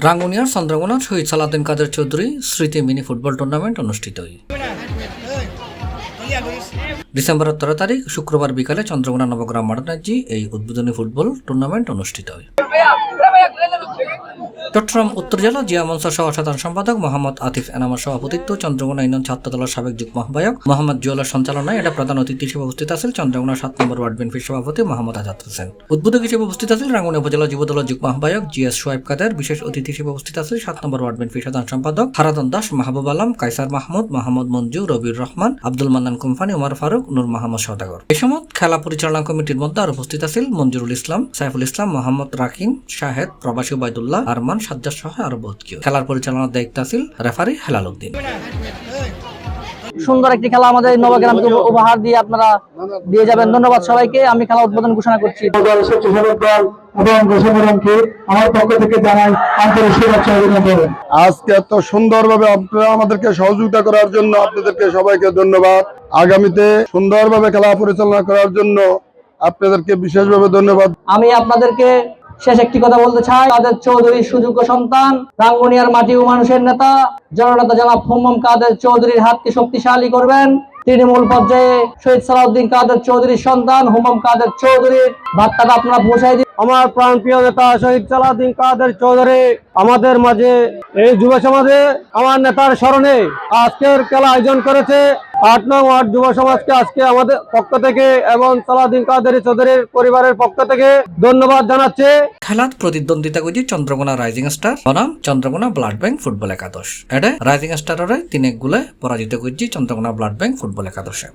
রাঙ্গুনিয়ার চন্দ্রকোনার শহীদ সালাউদ্দিন কাদের চৌধুরী স্মৃতি mini football tournament অনুষ্ঠিত হয়। ডিসেম্বরের 13 তারিখ শুক্রবার বিকালে চন্দ্রকোনা নবগ্রাম মাঠে এই উদ্বোধনী ফুটবল টুর্নামেন্ট অনুষ্ঠিত হয়। চট্টগ্রাম উত্তর জেলা জিয়া মনসার সহ সাধারণ সম্পাদক মোহাম্মদ আতিফ এনামার সভাপতিত্ব, চন্দ্রকোনা ইউনিয়ন ছাত্র দলের সাবেক যুগ্ম আহ্বায়ক মোহাম্মদ জুয়েলের সঞ্চালনায় এটা প্রধান অতিথি হিসেবে উপস্থিত আছেন চন্দ্রকোনা 7 নম্বর ওয়ার্ড বিএনপির সভাপতি মোহাম্মদ আজাদ হোসেন। উদ্বোধক হিসেবে উপস্থিত আছেন রাঙ্গুনিয়া উপজেলা যুবদলের যুগ্ম আহ্বায়ক জিএস সোয়াইব কাদের। বিশেষ অতিথি হিসেবে উপস্থিত আছেন 7 নম্বর ওয়ার্ড বিএনপির সাধারণ সম্পাদক হারাদন দাস, মাহবুব আলম, কাইসার মাহমুদ, মোহাম্মদ মঞ্জু, রবিউর রহমান, আব্দুল মান্নান কোম্পানি, উমর ফারুক, নূর মোহাম্মদ সওদাগর। এই সময় খেলা পরিচালনা কমিটির মধ্যে আর উপস্থিত আছেন মঞ্জুরুল ইসলাম, সাইফুল ইসলাম, মোহাম্মদ রাকিন, শাহেদ, প্রবাসী ওবায়দুল্লাহ, আরমান, সাজ্জাদ সহ আরো বহুত কেউ। খেলার পরিচালনার দায়িত্ব আছিল রেফারি হেলাল উদ্দিন। সুন্দর একটি খেলা আমাদের নবগ্রামকে উপহার দিয়ে আপনারা দিয়ে যাবেন। ধন্যবাদ সবাইকে। আমি খেলা উদ্বোধন ঘোষণা করছি। আমার পক্ষ থেকে জানাই আন্তরিক শুভেচ্ছা অভিনন্দন। আজকে এত সুন্দরভাবে আপনারা আমাদেরকে সহযোগিতা করার জন্য আপনাদেরকে সবাইকে ধন্যবাদ। আগামীতে সুন্দরভাবে খেলা পরিচালনা করার জন্য আপনাদেরকে বিশেষভাবে ধন্যবাদ। আমি আপনাদেরকে শেষ একটি কথা বলতে চাই। কাদের চৌধুরীর সুযোগ্য সন্তান, রাঙ্গুনিয়ার মাটি ও মানুষের নেতা জননেতা জনাব হুম্মম কাদের চৌধুরীর হাতকে শক্তিশালী করবেন। তৃণমূল পর্যায়ে শহীদ সালাউদ্দিন কাদের চৌধুরীর সন্তান হুম্মম কাদের চৌধুরীর বার্তাটা আপনারা পৌঁছাই দিন। আমার প্রাণপ্রিয় নেতা শহীদ সালাউদ্দিন কাদের চৌধুরী আমাদের মাঝে এই যুব সমাজে আমার নেতার স্মরণে আজকের খেলা আয়োজন করেছে। 8 নং ওয়ার্ড যুব সমাজকে আজকে আমাদের পক্ষ থেকে এবং সালাউদ্দিন কাদের চৌধুরীর পরিবারের পক্ষ থেকে ধন্যবাদ জানাচ্ছে। খেলাত প্রতিদ্বন্দ্বিতা করছে চন্দ্রকোনা রাইজিং স্টার বনাম চন্দ্রকোনা ব্লাড ব্যাংক ফুটবল একাদশ। এটা রাইজিং স্টারের 3 গোলে পরাজিত করছে চন্দ্রকোনা ব্লাড ব্যাংক ফুটবল একাদশে।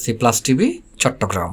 C plus TV, Chittagong.